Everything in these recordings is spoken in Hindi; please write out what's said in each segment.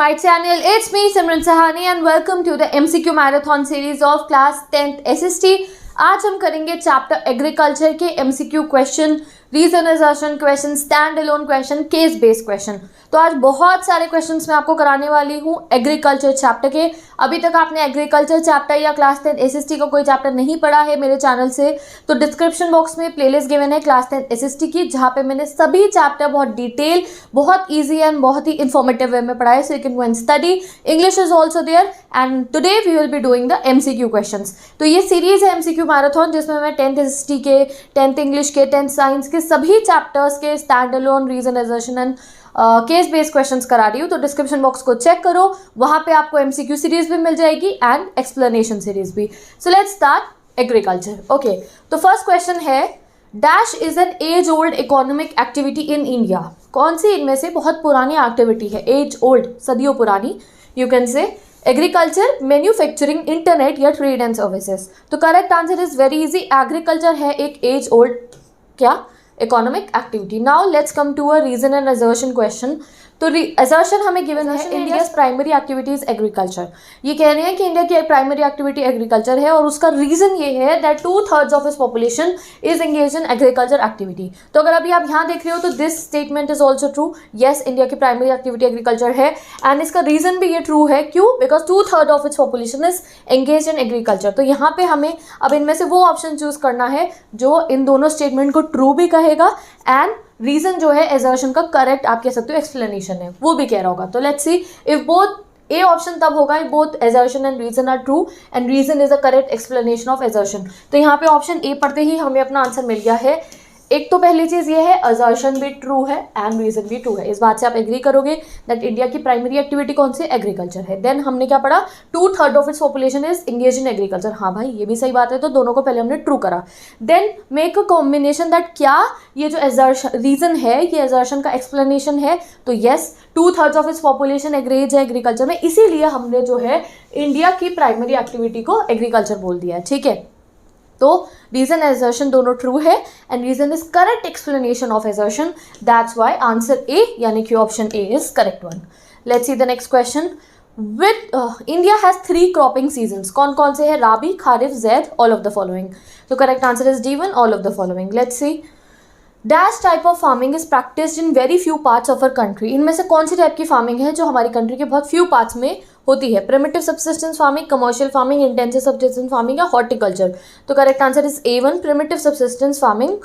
Hi channel, it's me Simran Sahani and welcome to the MCQ Marathon series of class 10th SST। आज हम करेंगे चैप्टर एग्रीकल्चर के MCQ question, reason assertion question, stand alone question, case based question. तो आज बहुत सारे क्वेश्चंस मैं आपको कराने वाली हूँ एग्रीकल्चर चैप्टर के। अभी तक आपने एग्रीकल्चर चैप्टर या क्लास 10 SST का कोई चैप्टर नहीं पढ़ा है मेरे चैनल से, तो डिस्क्रिप्शन बॉक्स में प्लेलिस्ट गिवन है क्लास 10 SST की, जहाँ पे मैंने सभी चैप्टर बहुत डिटेल, बहुत ईजी एंड बहुत ही इन्फॉर्मेटिव वे में पढ़ाया। So you can go and study. English is also there and today we will be doing the MCQ questions. तो ये सीरीज है MCQ मैराथन, जिसमें मैं 10th SST के, 10th इंग्लिश के, 10th साइंस के सभी चैप्टर्स के stand alone, reason assertion and case based questions करा रही हूँ। तो डिस्क्रिप्शन बॉक्स को चेक करो, वहाँ पे आपको MCQ सीरीज भी मिल जाएगी एंड एक्सप्लेनेशन सीरीज भी। So let's start agriculture. Okay, तो फर्स्ट क्वेश्चन है, dash is an age old economic activity in India. कौन सी इनमें से बहुत पुरानी एक्टिविटी है, एज ओल्ड, सदियों पुरानी। You can say agriculture, manufacturing, internet या ट्रेड एंड सर्विसेज। तो correct answer is very easy, agriculture है एक एज ओल्ड क्या economic activity. Now let's come to a reason and assertion question. तो असर्शन हमें गिवन है इंडिया प्राइमरी एक्टिविटीज एग्रीकल्चर। ये कह रहे हैं कि इंडिया की प्राइमरी एक्टिविटी एग्रीकल्चर है और उसका रीजन ये है दैट 2/3 ऑफ इस population is engage in agriculture activity. तो अगर अभी आप यहाँ देख रहे हो तो this statement is also true. Yes, India की प्राइमरी एक्टिविटी एग्रीकल्चर है एंड इसका रीजन भी ये ट्रू है। क्यों? Because 2/3 of its population is engage in agriculture. तो यहाँ पे हमें अब इनमें से वो ऑप्शन चूज करना है जो इन दोनों स्टेटमेंट को ट्रू भी कहेगा एंड रीजन जो है असर्शन का करेक्ट आप कह सकते हो एक्सप्लेनेशन है वो भी कह रहा होगा। तो let's see if both A option तब होगा if both assertion and reason are true and reason is a correct explanation of assertion. तो यहाँ पे ऑप्शन ए पढ़ते ही हमें अपना आंसर मिल गया है। एक तो पहली चीज ये है असर्शन भी ट्रू है एंड रीजन भी ट्रू है। इस बात से आप एग्री करोगे दैट इंडिया की प्राइमरी एक्टिविटी कौन सी, एग्रीकल्चर है। देन हमने क्या पढ़ा, 2/3 of its population is engage in agriculture. हाँ भाई, ये भी सही बात है, तो दोनों को पहले हमने ट्रू करा। Then make a combination that क्या ये जो असर्शन रीजन है ये असर्शन का एक्सप्लेनेशन है। तो yes, 2/3 of its population engage है एग्रीकल्चर में, इसीलिए हमने जो है इंडिया की प्राइमरी एक्टिविटी को एग्रीकल्चर बोल दिया है। ठीक है, तो रीजन असर्शन दोनों ट्रू है and reason is correct explanation of assertion. That's why answer A यानी कि option A is correct one. Let's see the next question. With India has 3 cropping seasons. कौन कौन से हैं? Rabi, Kharif, Zaid, all of the following. तो correct answer is D1, all of the following. Let's see dash type of farming is practised in very few parts of our country. इनमें से कौन सी टाइप की फार्मिंग है जो हमारी कंट्री के बहुत फ्यू पार्ट्स में होती है? Primitive subsistence farming, commercial farming, intensive subsistence farming या हॉर्टिकल्चर। तो correct answer is A1, primitive subsistence farming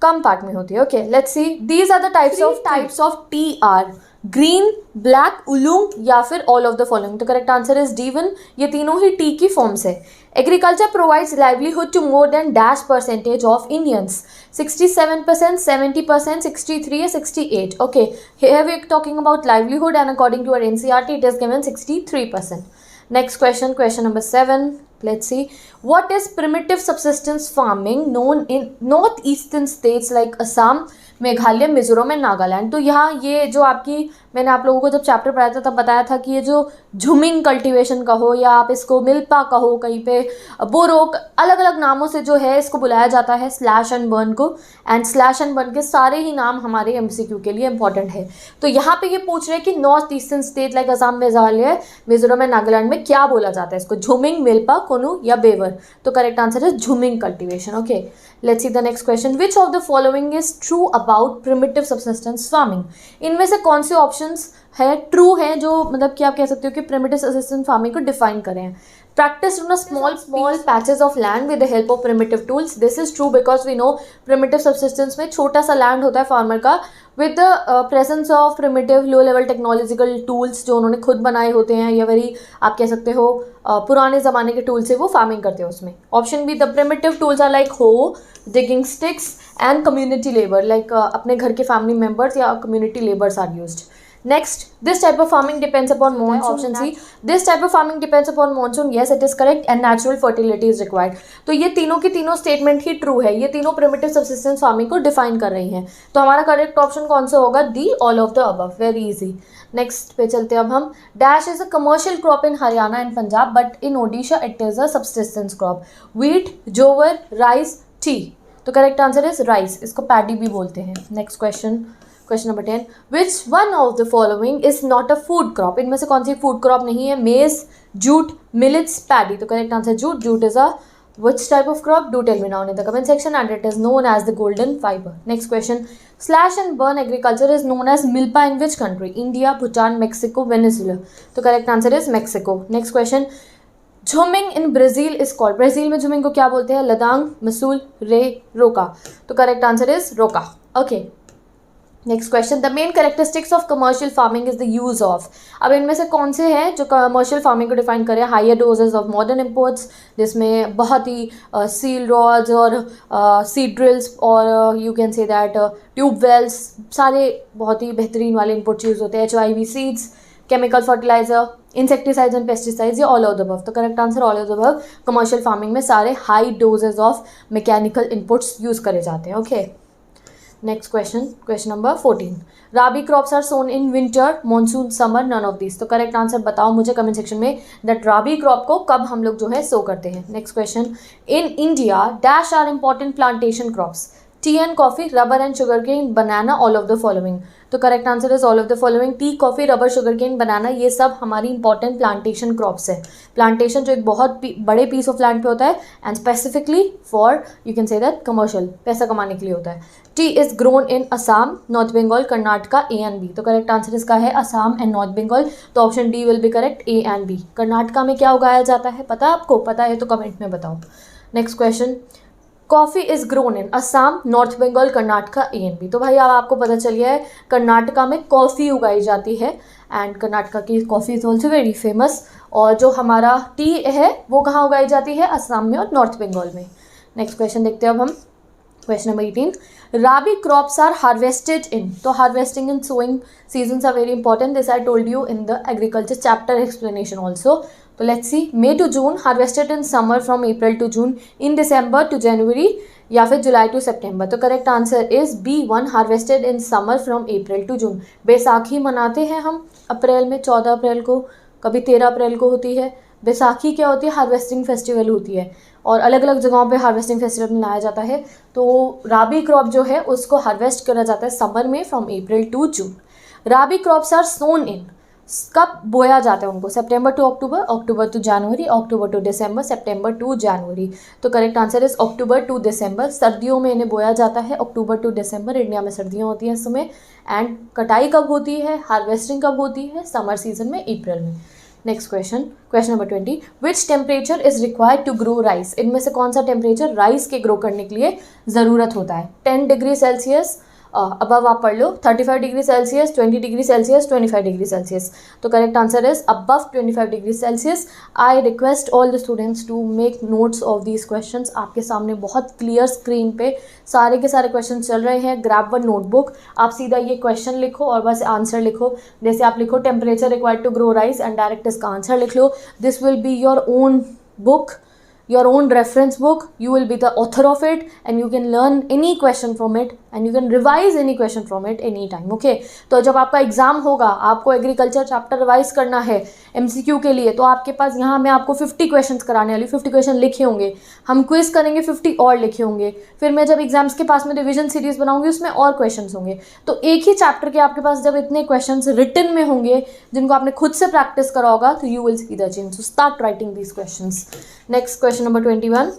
कम पार्ट में होती है। Okay, let's see these are the types of tea are green, black, oolong या फिर ऑल ऑफ द फॉलोइंग। तो करेक्ट आंसर इज D1, ये तीनों ही टी की फॉर्म्स है। Agriculture provides livelihood to more than dash percentage of Indians, 67%, 70%, 63 या 68। Okay, here we are talking about livelihood and according to our NCERT it is given 63%. Next question, question number 7. Let's see, what is primitive subsistence farming known in northeastern states like Assam, Meghalaya, Mizoram and Nagaland. तो यहाँ ये जो आपकी मैंने आप लोगों को जब चैप्टर पढ़ाया था तब बताया था कि ये जो झुमिंग कल्टीवेशन कहो या आप इसको मिल्पा कहो, कहीं पे बोरो, अलग अलग नामों से जो है इसको बुलाया जाता है स्लैश एंड बर्न को। एंड स्लैश एंड बर्न के सारे ही नाम हमारे MCQ के लिए इंपॉर्टेंट है। तो यहाँ पे ये पूछ रहे हैं कि north eastern state like Assam, Meghalaya, Mizoram and Nagaland में क्या बोला जाता है इसको, झुमिंग, मिल्पा, कोनू या बेवर। तो करेक्ट आंसर है zooming cultivation. Okay, let's see the next question. Which of the following is true about primitive subsistence farming. इनमें से कौन से ऑप्शंस है ट्रू है जो मतलब कि आप कह सकते हो कि प्रिमिटिव सब्सिस्टेंस फार्मिंग को डिफाइन करें। Practiced on a small patches of land with the help of primitive tools. This is true because we know primitive subsistence में छोटा सा लैंड होता है फार्मर का, with the presence of primitive low level technological tools जो उन्होंने खुद बनाए होते हैं या वेरी आप कह सकते हो पुराने ज़माने के टूल से वो फार्मिंग करते हैं उसमें। Option B, the primitive tools are like hoe, digging sticks and community labor, like अपने घर के फैमिली मेम्बर्स या community labours are used. Next, this type of farming depends upon monsoon. Option C, this type of farming depends upon monsoon. Yes, it is correct and natural fertility is required. तो ये तीनों की तीनों स्टेटमेंट ही ट्रू है, ये तीनों प्रिमिटिव सब्सिस्टेंस फार्मिंग को डिफाइन कर रही हैं। तो हमारा करेक्ट ऑप्शन कौन सा होगा? D, all of the above. Very easy. Next पे चलते हैं अब हम। Dash is a commercial crop in Haryana and Punjab but in Odisha it is a subsistence crop. Wheat, जोवर, राइस, टी। तो करेक्ट आंसर इज राइस, इसको पैडी भी बोलते हैं। Next question, question number 10, which one of the following is not a food crop? इनमें से कौन सी फूड क्रॉप नहीं है? मेज, जूट, मिलेट्स, पैडी। तो correct answer jute. Jute is a which type of crop? Do tell me down in the comment section, and it is known as the golden fiber. Next question, slash and burn agriculture is known as milpa in which country? India, Bhutan, Mexico, Venezuela. तो correct answer is Mexico. Next question, jhumming in Brazil is called, Brazil में झुमिंग को क्या बोलते हैं? Ladang, Masole, Ray, Roca. तो correct answer is Roca. Okay, next question, the main characteristics of commercial farming is the use of. अब इनमें से कौन से हैं जो कमर्शियल फार्मिंग को डिफाइन करें? Higher doses of modern imports, जिसमें बहुत ही सील रॉड्स और सीड ड्रिल्स और you can say that tube Wales, सारे बहुत ही बेहतरीन वाले इनपुट्स यूज होते हैं. HIV seeds, chemical fertiliser, insecticides and pesticides, या ऑल ऑफ द अबव. तो correct answer all of the above. Commercial farming में सारे high doses of mechanical inputs use करे जाते हैं. Okay, next question, question number 14, Rabi crops are sown in winter, monsoon, summer, none of this. तो करेक्ट आंसर बताओ मुझे कमेंट सेक्शन में दैट राबी क्रॉप को कब हम लोग जो है सो करते हैं. Next question, in India dash are important plantation crops? Tea and coffee, rubber and sugar cane, banana, all of the following. तो correct answer is all of the following. Tea, coffee, rubber, sugar cane, banana, ये सब हमारी इंपॉर्टेंट प्लांटेशन क्रॉप्स है. प्लांटेशन जो एक बहुत बड़े पीस ऑफ लैंड पे होता है and specifically for you can say that commercial, पैसा कमाने के लिए होता है. Tea is grown in Assam, north Bengal, Karnataka, A and B. तो करेक्ट आंसर इसका है असम एंड नॉर्थ बंगाल. तो option D will be correct, A and B. Karnataka में क्या उगाया जाता है पता है आपको? पता है तो कमेंट में बताओ. Next question, coffee is grown in Assam, north Bengal, Karnataka, A and B. तो भाई अब आपको पता चल गया है कर्नाटका में कॉफ़ी उगाई जाती है एंड कर्नाटका की coffee is also very famous. और जो हमारा टी है वो कहाँ उगाई जाती है? असम में और नॉर्थ बंगाल में. नेक्स्ट क्वेश्चन देखते हैं अब हम. Question number 18, rabi crops are harvested in. तो harvesting and sowing seasons are very important. This I told you in the agriculture chapter explanation also. तो let's see, May to June, harvested in summer from April to June, in December to January, या फिर जुलाई टू सितंबर. तो correct answer is B1, harvested in summer from April to June. Baisakhi मनाते हैं हम अप्रैल में, 14 अप्रैल को, कभी 13 अप्रैल को होती है. बैसाखी क्या होती है? हार्वेस्टिंग फेस्टिवल होती है और अलग अलग जगहों पे हार्वेस्टिंग फेस्टिवल मनाया जाता है. तो राबी क्रॉप जो है उसको हार्वेस्ट करा जाता है समर में from April to June. Rabi crops are sown in, कब बोया जाता है उनको? September to October, October to January, October to December, September to January. तो correct answer is October to December. सर्दियों में इन्हें बोया जाता है अक्टूबर टू दिसंबर. इंडिया में सर्दियाँ होती हैं इस समय. एंड कटाई कब होती है, हार्वेस्टिंग कब होती है? समर सीजन में, अप्रैल में. Next question, question number 20, which temperature is required to grow rice? इनमें से कौन सा टेम्परेचर राइस के ग्रो करने के लिए ज़रूरत होता है? 10 डिग्री सेल्सियस अबव आप पढ़ लो, 35 degree Celsius, 20 degree Celsius, 25 degree Celsius. तो correct answer is above 25 degree Celsius. I request all the students to make notes of these questions. आपके सामने बहुत क्लियर स्क्रीन पे सारे के सारे क्वेश्चन चल रहे हैं. ग्रैब वन नोटबुक, आप सीधा ये क्वेश्चन लिखो और बस आंसर लिखो. जैसे आप लिखो temperature required to grow rice and direct इसका आंसर लिख लो. This will be your own book, your own reference book. You will be the author of it and you can learn any question from it and you can revise any question from it any time. Okay, तो जब आपका एग्जाम होगा, आपको एग्रीकल्चर चैप्टर रिवाइज करना है MCQ के लिए, तो आपके पास यहाँ मैं आपको 50 क्वेश्चंस कराने वाली, 50 क्वेश्चन लिखे होंगे. हम क्विज करेंगे, 50 और लिखे होंगे. फिर मैं जब एग्जाम्स के पास में रिविजन सीरीज बनाऊंगी उसमें और क्वेश्चंस होंगे. तो एक ही चैप्टर के आपके पास जब इतने क्वेश्चंस रिटन में होंगे जिनको आपने खुद से प्रैक्टिस करा होगा, तो you will see the change. So start writing these questions. Next question number 21.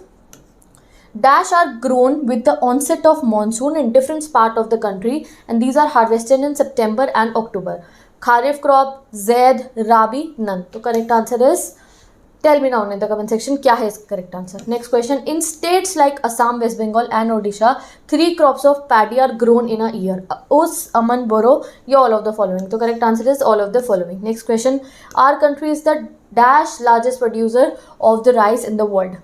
Dash are grown with the onset of monsoon in different part of the country and these are harvested in September and October. Kharif crop, Zaid, Rabi, none. तो correct answer is, tell me now in the comment section क्या है इसका correct answer. Next question. In states like Assam, West Bengal and Odisha, 3 crops of paddy are grown in a year. Us, Aman, Boro, या all of the following. तो correct answer is all of the following. Next question. Our country is the dash largest producer of the rice in the world.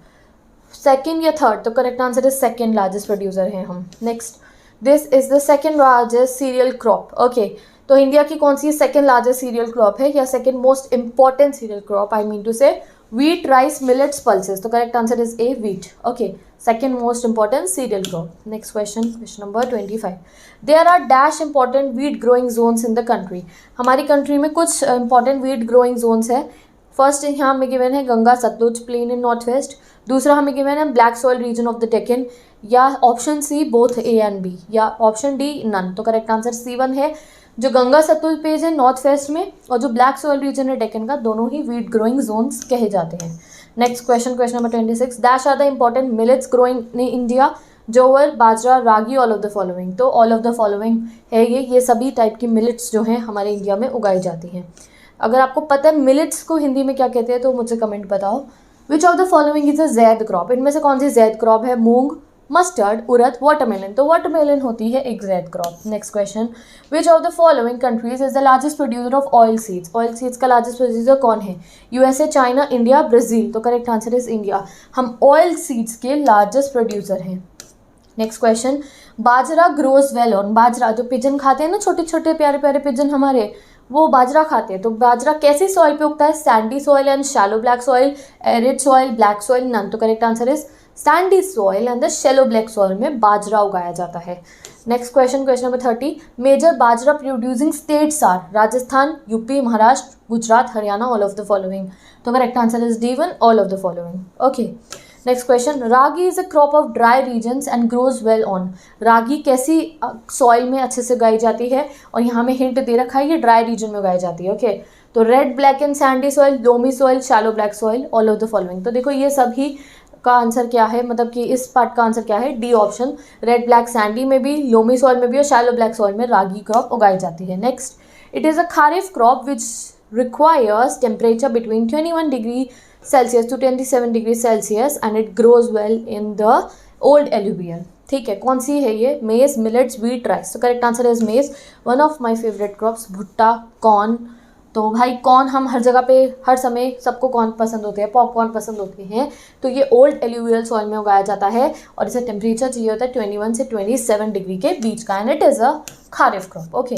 Second या थर्ड? तो correct answer is second largest producer हैं हम. Next, this is the second largest cereal crop. Okay, तो इंडिया की कौन सी सेकेंड लार्जेस्ट सीरियल क्रॉप है या second most important cereal crop? I mean to say wheat, rice, millets, pulses. तो correct answer is A, wheat. Okay, second most important cereal crop. Next question, question number 25. There are dash important wheat growing zones in the country. हमारी कंट्री में कुछ इंपॉर्टेंट व्हीट ग्रोइंग जोन्स है. फर्स्ट यहाँ में गिवन है Ganga Sutlej plain in north west. दूसरा हमें गिवन है black soil region of the Deccan, या option C both A and B, या ऑप्शन डी नन। तो करेक्ट आंसर C1 है। जो गंगा सतलुज पेज है नॉर्थ वेस्ट में और जो ब्लैक सॉइल रीजन है डेक्कन का, दोनों ही वीट ग्रोइंग जोन्स कहे जाते हैं। Next question number 26, dash are the important millets growing in India, jowar, bajra, ragi, all of the following. तो ऑल ऑफ द फॉलोइंग है ये सभी टाइप की मिलेट्स जो हैं हमारे इंडिया में उगाई जाती हैं। अगर आपको पता है मिलेट्स को हिंदी में क्या कहते हैं तो मुझे कमेंट बताओ। Which of the following is a Zaid crop, इनमें से कौन सी जैद क्रॉप है? मूंग, मस्टर्ड, उड़द, वाटरमेलन। तो वाटरमेलन होती है एक Zaid crop. Next question, which of the following countries is the largest producer of oil seeds, oil seeds का लार्जेस्ट प्रोड्यूसर कौन है? USA, China, India, Brazil. तो करेक्ट आंसर इज इंडिया, हम ऑयल सीड्स के लार्जेस्ट प्रोड्यूसर हैं। Next question, bajra grows well on, बाजरा जो पिजन खाते हैं ना, छोटे छोटे प्यारे प्यारे पिजन हमारे, वो बाजरा खाते हैं। तो बाजरा कैसी सॉइल पे उगता है? Sandy soil and shallow black soil, arid soil, black soil, none. तो correct answer is sandy soil and the shallow black soil में बाजरा उगाया जाता है। Next question number 30, major bajra producing states are, Rajasthan, UP, Maharashtra, Gujarat, Haryana, all of the following. तो correct answer is D1, all of the following. Okay, next question, ragi is a crop of dry regions and grows well on, रागी कैसी सॉइल में अच्छे से उगाई जाती है? और यहाँ में हिंट दे रखा है ये ड्राई रीजन में उगाई जाती है। ओके, तो red, black and Sandy soil, loamy soil, shallow black soil, all of the following. तो देखो ये सभी का आंसर क्या है, मतलब कि इस पार्ट का आंसर क्या है? D option, red, black, Sandy में भी, लोमी सॉइल में भी और शैलो ब्लैक सॉइल में रागी क्रॉप उगाई जाती है। Next, it is a Kharif crop which requires temperature between 21 degree Celsius to 27 degree Celsius and it grows well in the old alluvial। ठीक है, कौन सी है ये? मेज, मिलेट्स, व्हीट, राइस। तो करेक्ट आंसर इज मेज, one of my favourite crops. भुट्टा, कॉर्न, तो भाई कॉर्न हम हर जगह पे हर समय सबको कॉर्न पसंद होते हैं, पॉपकॉर्न पसंद होते हैं। तो ये ओल्ड एल्यूवियल सॉइल में उगाया जाता है और इसे टेम्परेचर चाहिए होता है 21 से 27 डिग्री के बीच का, and it is a Kharif crop. Okay,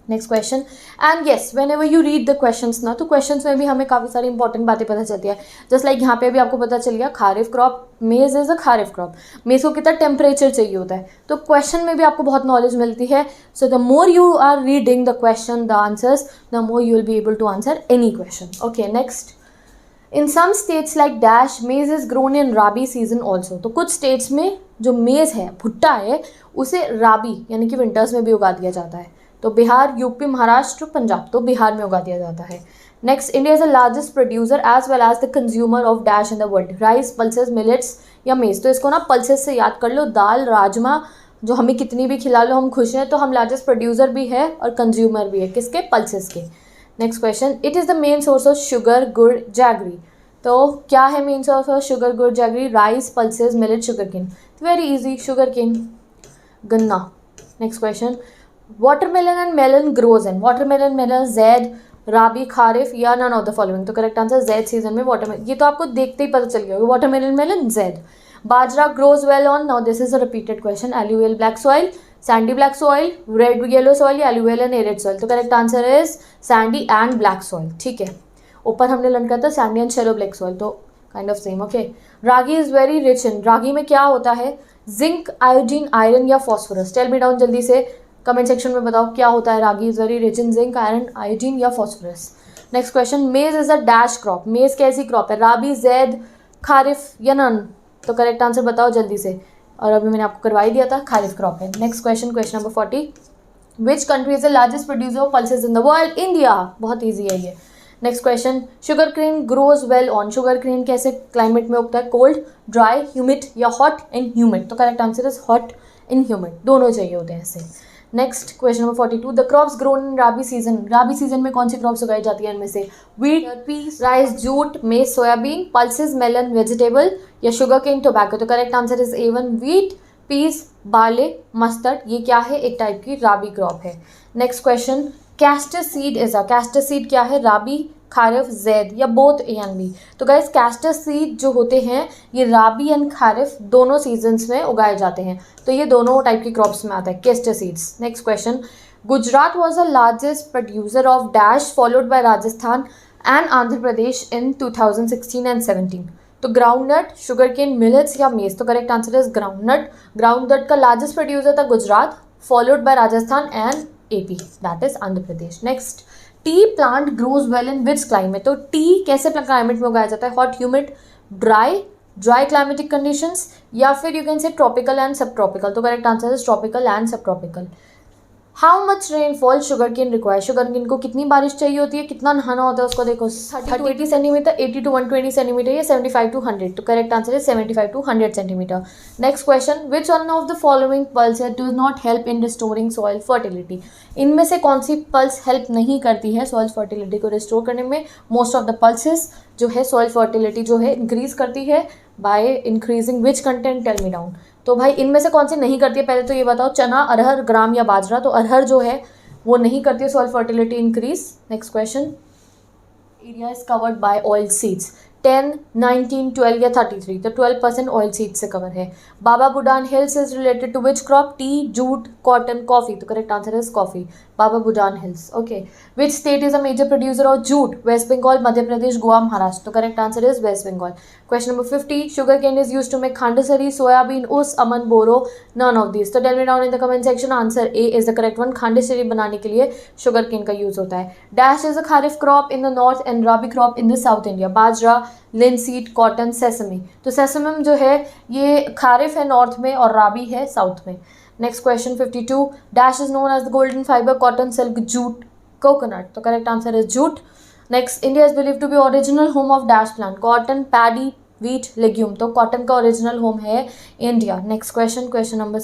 next question, and yes when ever you read the questions ना, तो क्वेश्चंस में भी हमें काफ़ी सारी इंपॉर्टेंट बातें पता चलती है। जस्ट लाइक यहाँ पे भी आपको पता चल गया खारिफ क्रॉप, मेज इज अ खारिफ क्रॉप, मेज को कितना टेम्परेचर चाहिए होता है, तो क्वेश्चन में भी आपको बहुत नॉलेज मिलती है। So the more you are reading the question, the answers, the more you will be able to answer any question. Okay, next, in some states like dash maize is grown in rabi season also. तो कुछ स्टेट्स में जो मेज है, भुट्टा है, उसे राबी यानी कि विंटर्स में भी उगा दिया जाता है। तो बिहार, यूपी, महाराष्ट्र, पंजाब, तो बिहार में उगा दिया जाता है। Next, India is the largest producer as well as the consumer of dash in the world, rice, pulses, millets या मेज। तो इसको ना पल्सेस से याद कर लो, दाल, राजमा, जो हमें कितनी भी खिला लो हम खुश हैं। तो हम लार्जेस्ट प्रोड्यूसर भी है और कंज्यूमर भी है, किसके? पल्सेस के। Next question, it is the main source of sugar, gur, jaggery. तो क्या है main source of sugar, gur, jaggery? Rice, pulses, millet, sugar cane. Very easy, sugar cane, गन्ना। Next question, watermelon and melon grows in, watermelon, melon, zaid, rabi, kharif या नन ऑफ द फॉलोइंग। तो करेक्ट आंसर जैद सीजन में वाटरमेलन, ये तो आपको देखते ही पता चल गया होगा, watermelon, melon, Zaid. Bajra grows well on, now this is a repeated question, alluvial black soil, sandy black soil, red yellow soil या एल्यूवियल एंड एरिड सॉइल। तो correct answer is sandy and black soil. ठीक है, ऊपर हमने लर्न किया था sandy and shallow black soil, तो kind of same. Okay, ragi is very rich in, रागी में क्या होता है? जिंक, आयोडीन, आयरन या फॉस्फोरस। टेल मी डाउन, जल्दी से कमेंट सेक्शन में बताओ क्या होता है। Ragi is very rich in zinc, iron, iodine या phosphorus. Next question, maize is a dash crop, maize कैसी क्रॉप है? राबी, जैद, खारिफ या नन। तो करेक्ट आंसर बताओ जल्दी से, और अभी मैंने आपको करवा ही दिया था, खारिफ क्रॉप है। Next question number 40, which country is the largest producer of pulses in the world? India. बहुत ईजी है ये। Next question, sugarcane grows well on, sugarcane कैसे क्लाइमेट में उगता है? कोल्ड, ड्राई, ह्यूमिड या हॉट एंड ह्यूमिड। तो correct answer is hot and humid, दोनों चाहिए होते हैं ऐसे। Next question number 42, the crops grown in rabi season, rabi season में कौन सी क्रॉप्स उगाई जाती है? इनमें से wheat, peas, rice, jute, maize, soybean, pulses, melon, vegetable या शुगर केन, टोबैको। तो correct answer is A1, wheat, peas, barley, mustard. ये क्या है? एक टाइप की राबी क्रॉप है। Next question, castor seed is a, castor seed क्या है? राबी, खारिफ, जैद या बोथ ए एंड बी। तो गाइस कैस्टर सीड जो होते हैं ये राबी एंड खारिफ दोनों सीजन्स में उगाए जाते हैं, तो ये दोनों टाइप की क्रॉप्स में आता है castor seeds. Next question, Gujarat was the largest producer of dash followed by Rajasthan and Andhra Pradesh in 2016 and 17। तो ग्राउंडनट, शुगर केन, मिलेट्स या मेज। तो correct answer is groundnut. Groundnut का लार्जेस्ट प्रोड्यूसर था Gujarat, followed by Rajasthan and AP, that is Andhra Pradesh. Next, T plant grows well in which climate. तो टी कैसे क्लाइमेट में उगाया जाता है? Hot, humid, dry, dry climatic conditions, या फिर you can say tropical and sub tropical. तो correct answer is tropical and sub tropical. How much rainfall sugar cane require, sugar cane को कितनी बारिश चाहिए होती है, कितना नहाना होता है उसको देखो. 30 to 80 सेंटीमीटर, 80 to 120 सेंटीमीटर, या 75 to 100. तो करेक्ट आंसर है 75 to 100 centimetre. Next question, which one of the following pulses do not help in restoring soil fertility. इनमें से कौन सी पल्स हेल्प नहीं करती है सॉइल फर्टिलिटी को रिस्टोर करने में. मोस्ट ऑफ द पल्सेस जो है सॉइल फर्टिलिटी जो है इंक्रीज करती है by increasing which content, tell me down. तो भाई इनमें से कौन सी नहीं करती है, पहले तो ये बताओ. चना, अरहर, ग्राम या बाजरा. तो अरहर जो है वो नहीं करती है soil fertility increase. Next question, area is covered by oil seeds. 10, 19, 12 या 33. तो 12% ऑयल सीड से कवर है. Baba Budan hills is related to which crop, tea, jute, cotton, coffee. तो correct answer is coffee, Baba Budan hills. Okay, which state is a major producer of jute, West Bengal, Madhya Pradesh, Goa, Maharashtra. तो correct answer is West Bengal. Question number 50, sugar cane is use to make khandsari, soybean, aus, aman, boro, none of this. तो tell me down in the comment section. Answer A is the correct one. Khandsari बनाने के लिए शुगर केन का यूज होता है. Dash is a Kharif crop in the north and Rabi crop in the south India. Bajra, linseed, cotton, sesame. तो सेसमम जो है ये खारिफ है नॉर्थ में और राबी है साउथ में. Next question 52, dash is known as the golden fibre, cotton, silk, jute, coconut. तो correct answer is jute. Next, India is believe to be original home of dash plant, cotton, paddy, wheat, legume. तो कॉटन का ओरिजिनल होम है India. Next question, question number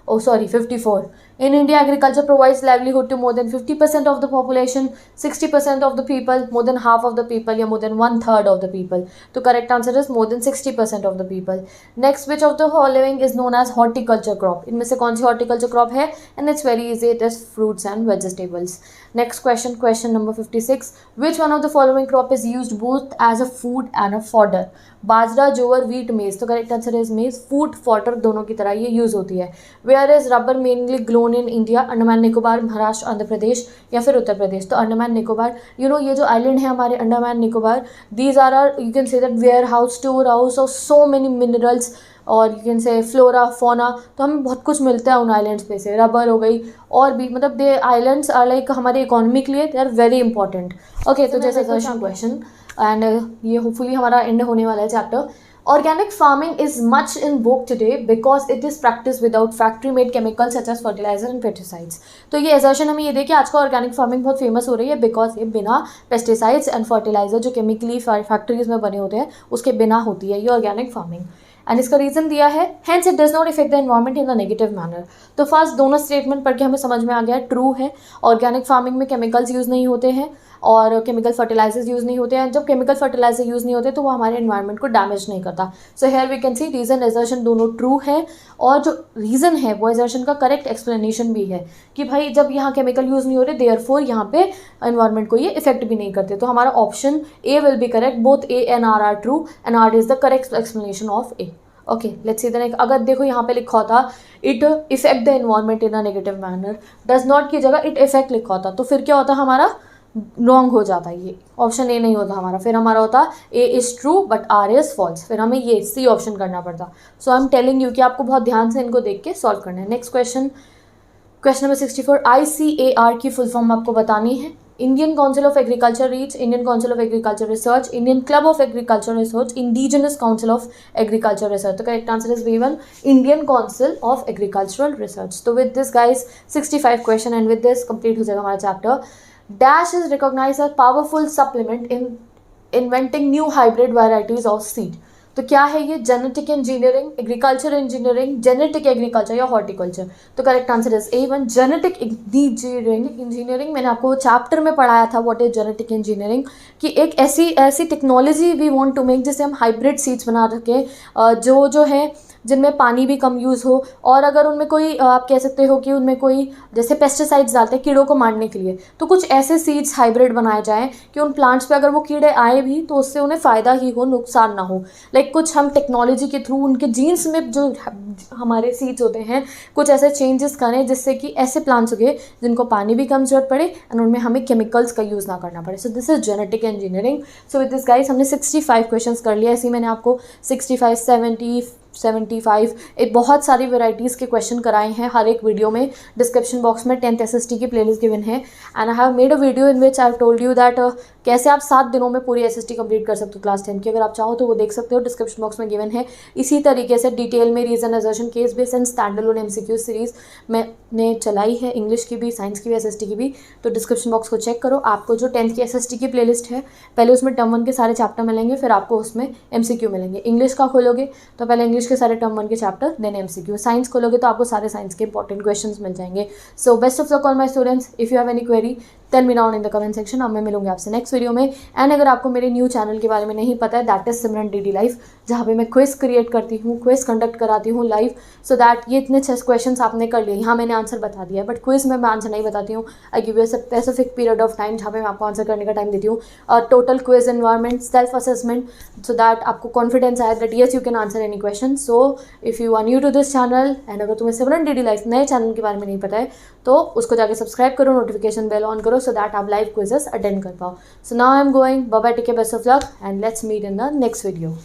54. In India, agriculture provides livelihood to more than 50% of the population, 60% of the people, more than half of the people, या more than 1/3 of the people. तो correct answer is more than 60% of the people. Next, which of the following is known as horticulture crop? इनमें से कौन सी horticulture crop है? And it's very easy. It is fruits and vegetables. Next question, question number 56. Which one of the following crop is used both as a food and a fodder? बाजरा, जोवर, वीट, मेज. तो correct answer is maize, food, fodder दोनों की तरह ये यूज होती है. Where is rubber mainly grown in India? Andaman Nicobar, Maharashtra, Andhra Pradesh या फिर उत्तर प्रदेश. तो अंडमान निकोबार, ये जो आइलैंड है हमारे Andaman Nicobar, these are you can say that warehouse, storehouse of so many minerals और you can say flora, fauna. तो हमें बहुत कुछ मिलता है उन आइलैंड्स पे से. रबर हो गई और भी, मतलब दे आइलैंड्स आर लाइक हमारे इकोनॉमी के लिए they are very important. Okay, तो जैसे क्वेश्चन एंड ये होपफुली हमारा एंड होने वाला है chapter. Organic farming is much in vogue today because it is practiced without factory made chemicals such as fertilizer and pesticides. तो ये assertion हमें ये देखिए, आज का ऑर्गेनिक फार्मिंग बहुत फेमस हो रही है बिकॉज ये बिना पेस्टिसाइड्स एंड फर्टिलाइजर जो केमिकली फैक्ट्रीज में बने होते हैं उसके बिना होती है ये ऑर्गेनिक फार्मिंग. एंड इसका रीजन दिया है, hence it does not effect the environment in a negative manner. तो फर्स्ट दोनों स्टेटमेंट पढ़ के हमें समझ में आ गया ट्रू है. ऑर्गेनिक फार्मिंग में केमिकल्स यूज़ नहीं होते हैं और केमिकल फर्टिलाइजर्स यूज़ नहीं होते हैं. जब केमिकल फर्टिलाइजर यूज़ नहीं होते तो वो हमारे एनवायरनमेंट को डैमेज नहीं करता. So here we can see reason assertion दोनों ट्रू है और जो रीज़न है वो एजर्शन का करेक्ट एक्सप्लेनेशन भी है कि भाई जब यहाँ केमिकल यूज़ नहीं हो रहे देयरफॉर यहाँ पे एनवायरनमेंट को ये इफेक्ट भी नहीं करते. तो हमारा option A will be correct. Both A and R R true and R is the correct explanation of A. Okay, let's see the next. अगर देखो यहाँ पे लिखा होता it effect the environment in a negative manner, does not की जगह इट इफेक्ट लिखा होता तो फिर क्या होता हमारा रॉन्ग हो जाता. ये ऑप्शन ए नहीं होता हमारा. फिर हमारा होता A is true but R is false. फिर हमें ये सी ऑप्शन करना पड़ता. So I am telling you कि आपको बहुत ध्यान से इनको देख के सॉल्व करना है. Next question, question number 64. ICAR की फुल फॉर्म आपको बतानी है. Indian council of agriculture reach, Indian council of agriculture research, Indian club of agriculture research, indigenous council of agriculture research. तो correct answer is B1, Indian council of agricultural research. तो with this guys 65 question and with this complete हो जाएगा हमारा chapter. Dash is recognise as powerful supplement in inventing new hybrid varieties of seed. तो क्या है ये? Genetic engineering, agriculture engineering, genetic agriculture या हॉर्टिकल्चर. तो correct answer is A1, genetic engineering. मैंने आपको चैप्टर में पढ़ाया था व्हाट इज जेनेटिक इंजीनियरिंग, कि एक ऐसी technology we want to make जिससे हम हाइब्रिड सीड्स बना सके जो है जिनमें पानी भी कम यूज़ हो और अगर उनमें कोई आप कह सकते हो कि उनमें कोई जैसे पेस्टिसाइड्स डालते हैं कीड़ों को मारने के लिए, तो कुछ ऐसे सीड्स हाइब्रिड बनाए जाएं कि उन प्लांट्स पे अगर वो कीड़े आए भी तो उससे उन्हें फ़ायदा ही हो, नुकसान ना हो. लाइक कुछ हम टेक्नोलॉजी के थ्रू उनके जीन्स में जो हमारे सीड्स होते हैं कुछ ऐसे चेंजेस करें जिससे कि ऐसे प्लांट्स उगे जिनको पानी भी कम जरूरत पड़े एंड उनमें हमें केमिकल्स का यूज़ ना करना पड़े. So this is genetic engineering. So with this guys हमने 65 क्वेश्चंस कर लिया. ऐसे ही मैंने आपको 65, 70, 75 एक बहुत सारी वेराइटीज़ के क्वेश्चन कराए हैं हर एक वीडियो में. डिस्क्रिप्शन बॉक्स में 10th SST की प्लेलिस्ट गिवन है and I have made a video in which I have told you that कैसे आप 7 दिनों में पूरी SST कंप्लीट कर सकते हो क्लास 10 की। अगर आप चाहो तो वो देख सकते हो, डिस्क्रिप्शन बॉक्स में गिवन है। इसी तरीके से डिटेल में reason assertion, case base and standalone MCQ series मैंने चलाई है, इंग्लिश की भी, साइंस की भी, SST की भी। तो डिस्क्रिप्शन बॉक्स को चेक करो। आपको जो 10th की SST की प्लेलिस्ट है, पहले उसमें टर्म 1 के सारे चैप्टर मिलेंगे, फिर आपको उसमें MCQ मिलेंगे। इंग्लिश का खोलोगे तो पहले इंग्लिश के सारे टर्म 1 के चैप्टर, देन MCQ। साइंस खोलोगे तो आपको सारे साइंस के इंपॉर्टेंट क्वेश्चंस मिल जाएंगे। So best of luck all my students. If you have any query tell me down in the comment section. अब मैं मिलूंगी आपसे नेक्स्ट वीडियो में। एंड अगर आपको मेरे न्यू चैनल के बारे में नहीं पता है, that is Simran DD life, जहाँ पे मैं क्विज क्रिएट करती हूँ, क्विज कंडक्ट कराती हूँ लाइव, सो दैट ये इतने 6 क्वेश्चन आपने कर लिए, यहाँ मैंने आंसर बता दिया है, बट क्विज में मैं आंसर नहीं बताती हूँ। I give you specific period of time जहाँ पे मैं आपको आंसर करने का टाइम देती हूँ। Total quiz environment, self assessment, so that आपको कॉन्फिडेंस आए that yes you can answer any question. So if you are new to this channel and अगर तुम्हें सिमरन DD लाइफ नए चैनल के बारे में नहीं पता है तो उसको जाके सब्सक्राइब करो, नोटिफिकेशन बेल ऑन करो, सो दैट आप लाइव क्विजेस अटेंड कर पाओ। So now I am going, bye bye, take care, best of luck and let's meet in the next video.